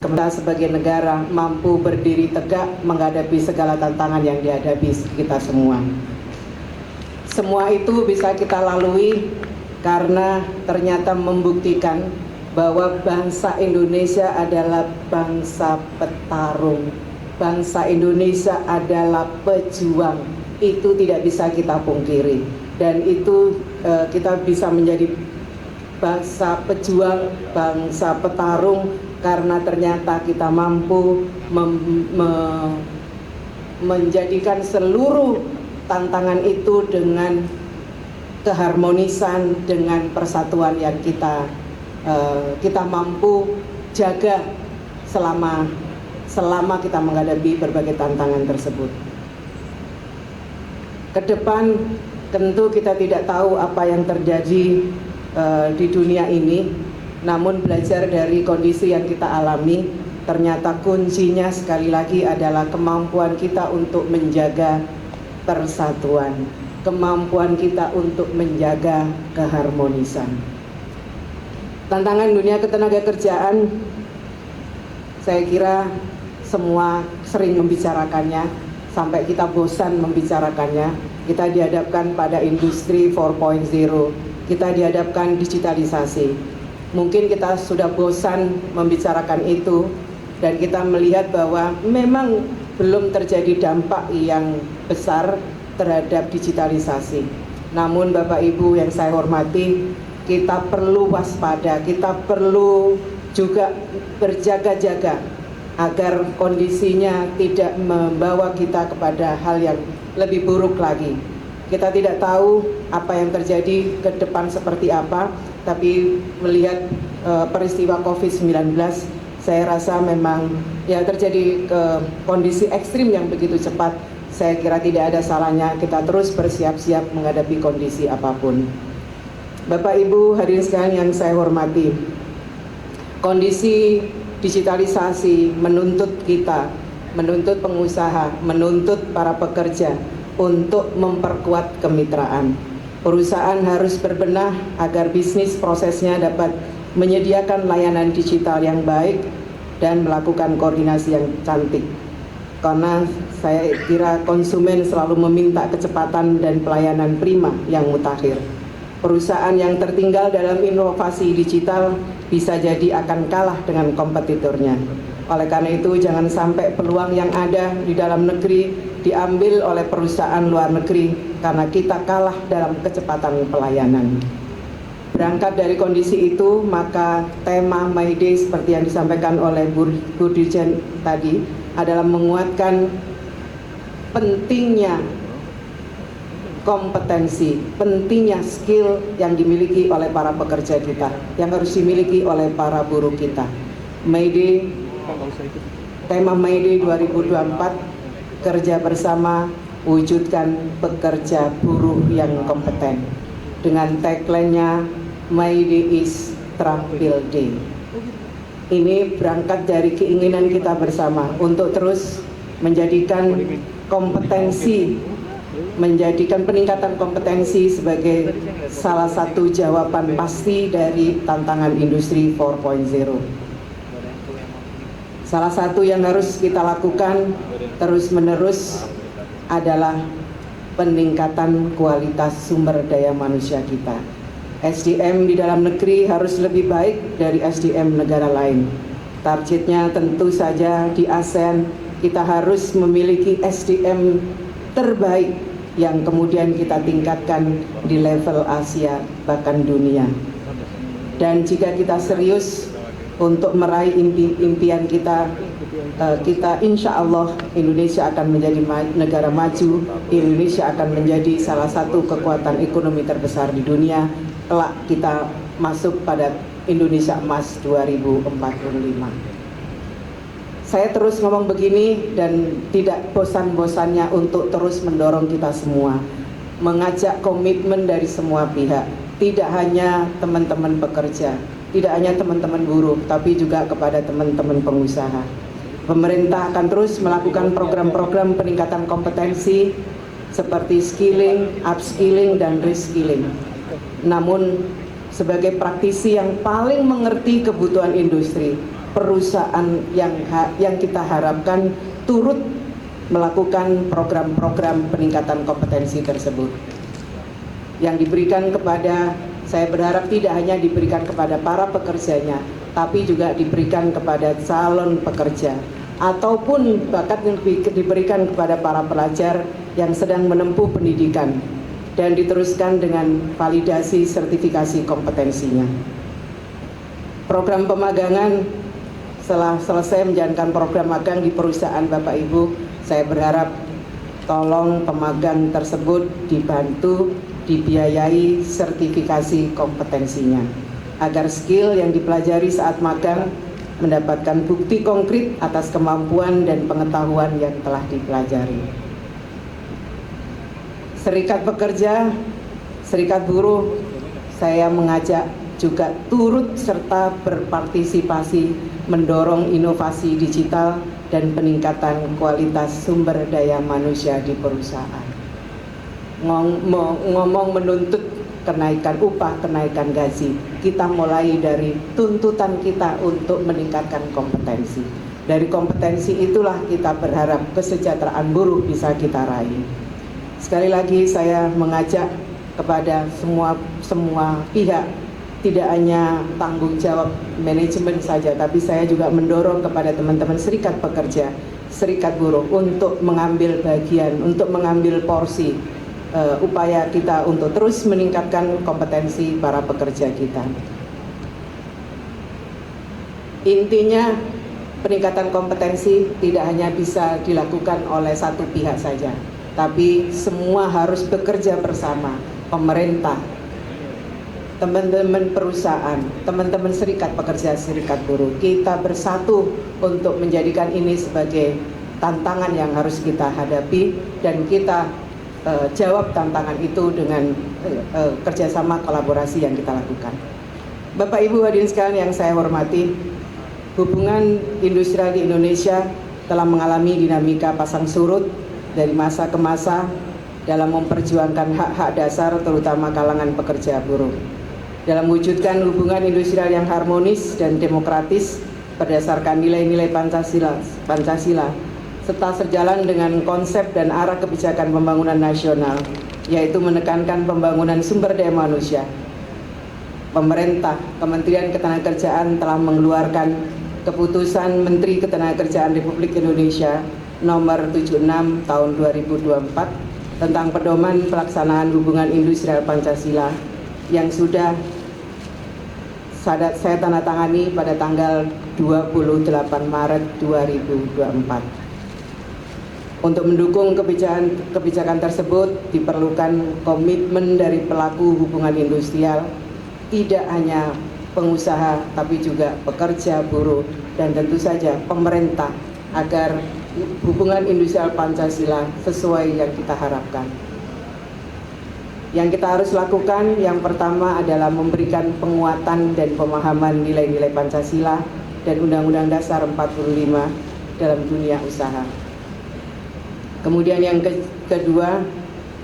kita sebagai negara mampu berdiri tegak menghadapi segala tantangan yang dihadapi kita semua. Semua itu bisa kita lalui karena ternyata membuktikan bahwa bangsa Indonesia adalah bangsa petarung. Bangsa Indonesia adalah pejuang. Itu tidak bisa kita pungkiri. Dan itu kita bisa menjadi bangsa pejuang, bangsa petarung karena ternyata kita mampu menjadikan seluruh tantangan itu dengan keharmonisan, dengan persatuan yang kita mampu jaga selama kita menghadapi berbagai tantangan tersebut. Ke depan tentu kita tidak tahu apa yang terjadi di dunia ini. Namun belajar dari kondisi yang kita alami, ternyata kuncinya sekali lagi adalah kemampuan kita untuk menjaga persatuan, kemampuan kita untuk menjaga keharmonisan. Tantangan dunia ketenagakerjaan, saya kira semua sering membicarakannya, sampai kita bosan membicarakannya. Kita dihadapkan pada industri 4.0, kita dihadapkan digitalisasi. Mungkin kita sudah bosan membicarakan itu dan kita melihat bahwa memang belum terjadi dampak yang besar terhadap digitalisasi. Namun Bapak Ibu yang saya hormati, kita perlu waspada, kita perlu juga berjaga-jaga agar kondisinya tidak membawa kita kepada hal yang lebih buruk lagi. Kita tidak tahu apa yang terjadi ke depan seperti apa, tapi melihat peristiwa COVID-19, saya rasa memang ya terjadi kondisi ekstrim yang begitu cepat. Saya kira tidak ada salahnya kita terus bersiap-siap menghadapi kondisi apapun. Bapak Ibu hadirin sekalian yang saya hormati, kondisi digitalisasi menuntut kita, menuntut pengusaha, menuntut para pekerja untuk memperkuat kemitraan. Perusahaan harus berbenah agar bisnis prosesnya dapat menyediakan layanan digital yang baik dan melakukan koordinasi yang cantik. Karena saya kira konsumen selalu meminta kecepatan dan pelayanan prima yang mutakhir. Perusahaan yang tertinggal dalam inovasi digital bisa jadi akan kalah dengan kompetitornya. Oleh karena itu jangan sampai peluang yang ada di dalam negeri diambil oleh perusahaan luar negeri karena kita kalah dalam kecepatan pelayanan. Berangkat dari kondisi itu, maka tema May Day seperti yang disampaikan oleh Bu Dirjen tadi adalah menguatkan pentingnya kompetensi, pentingnya skill yang dimiliki oleh para pekerja kita, yang harus dimiliki oleh para buruh kita. May Day, tema May Day 2024, kerja bersama, wujudkan pekerja buruh yang kompeten. Dengan tagline-nya May Day is Terampil Day. Ini berangkat dari keinginan kita bersama untuk terus menjadikan kompetensi, menjadikan peningkatan kompetensi sebagai salah satu jawaban pasti dari tantangan industri 4.0. Salah satu yang harus kita lakukan terus-menerus adalah peningkatan kualitas sumber daya manusia kita. SDM di dalam negeri harus lebih baik dari SDM negara lain. Targetnya tentu saja di ASEAN kita harus memiliki SDM terbaik yang kemudian kita tingkatkan di level Asia bahkan dunia. Dan jika kita serius untuk meraih impian kita, insya Allah Indonesia akan menjadi negara maju. Indonesia akan menjadi salah satu kekuatan ekonomi terbesar di dunia. Kelak kita masuk pada Indonesia Emas 2045. Saya terus ngomong begini dan tidak bosan-bosannya untuk terus mendorong kita semua, mengajak komitmen dari semua pihak, tidak hanya teman-teman pekerja, tidak hanya teman-teman buruh, tapi juga kepada teman-teman pengusaha. Pemerintah akan terus melakukan program-program peningkatan kompetensi seperti skilling, upskilling, dan reskilling. Namun sebagai praktisi yang paling mengerti kebutuhan industri, perusahaan yang kita harapkan turut melakukan program-program peningkatan kompetensi tersebut. Yang diberikan kepada, saya berharap tidak hanya diberikan kepada para pekerjanya, tapi juga diberikan kepada calon pekerja, ataupun bahkan diberikan kepada para pelajar yang sedang menempuh pendidikan dan diteruskan dengan validasi sertifikasi kompetensinya. Program pemagangan, setelah selesai menjalankan program magang di perusahaan Bapak Ibu, saya berharap tolong pemagang tersebut dibantu, dibiayai sertifikasi kompetensinya, agar skill yang dipelajari saat magang mendapatkan bukti konkret atas kemampuan dan pengetahuan yang telah dipelajari. Serikat pekerja, serikat buruh, saya mengajak juga turut serta berpartisipasi mendorong inovasi digital dan peningkatan kualitas sumber daya manusia di perusahaan. Ngomong menuntut kenaikan upah, kenaikan gaji, kita mulai dari tuntutan kita untuk meningkatkan kompetensi. Dari kompetensi itulah kita berharap kesejahteraan buruh bisa kita raih. Sekali lagi saya mengajak kepada semua pihak, tidak hanya tanggung jawab manajemen saja, tapi saya juga mendorong kepada teman-teman serikat pekerja, serikat buruh untuk mengambil bagian, untuk mengambil porsi upaya kita untuk terus meningkatkan kompetensi para pekerja kita. Intinya, peningkatan kompetensi tidak hanya bisa dilakukan oleh satu pihak saja, tapi semua harus bekerja bersama, pemerintah, teman-teman perusahaan, teman-teman serikat pekerja, serikat buruh. Kita bersatu untuk menjadikan ini sebagai tantangan yang harus kita hadapi, dan kita jawab tantangan itu dengan kerjasama kolaborasi yang kita lakukan. Bapak Ibu hadirin sekalian yang saya hormati, hubungan industrial di Indonesia telah mengalami dinamika pasang surut dari masa ke masa dalam memperjuangkan hak-hak dasar terutama kalangan pekerja buruh. Dalam mewujudkan hubungan industrial yang harmonis dan demokratis berdasarkan nilai-nilai Pancasila, serta sejalan dengan konsep dan arah kebijakan pembangunan nasional, yaitu menekankan pembangunan sumber daya manusia. Pemerintah, Kementerian Ketenagakerjaan telah mengeluarkan Keputusan Menteri Ketenagakerjaan Republik Indonesia Nomor 76 Tahun 2024 tentang pedoman pelaksanaan hubungan industrial Pancasila yang sudah saya tanda tangani pada tanggal 28 Maret 2024. Untuk mendukung kebijakan tersebut diperlukan komitmen dari pelaku hubungan industrial, tidak hanya pengusaha tapi juga pekerja buruh dan tentu saja pemerintah, agar hubungan industrial Pancasila sesuai yang kita harapkan. Yang kita harus lakukan yang pertama adalah memberikan penguatan dan pemahaman nilai-nilai Pancasila dan Undang-Undang Dasar 45 dalam dunia usaha. Kemudian yang kedua,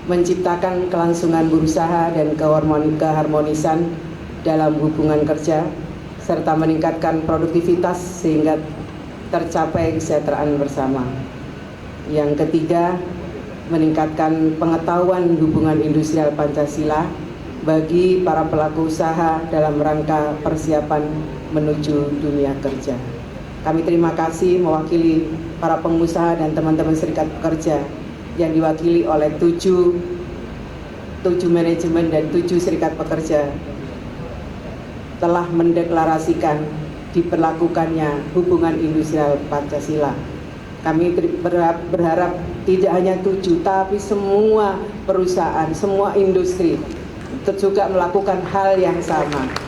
menciptakan kelangsungan berusaha dan keharmonisan dalam hubungan kerja, serta meningkatkan produktivitas sehingga tercapai kesejahteraan bersama. Yang ketiga, meningkatkan pengetahuan hubungan industrial Pancasila bagi para pelaku usaha dalam rangka persiapan menuju dunia kerja. Kami terima kasih mewakili para pengusaha dan teman-teman serikat pekerja yang diwakili oleh 7 manajemen dan 7 serikat pekerja telah mendeklarasikan diberlakukannya hubungan industrial Pancasila. Kami berharap tidak hanya 7, tapi semua perusahaan, semua industri juga melakukan hal yang sama.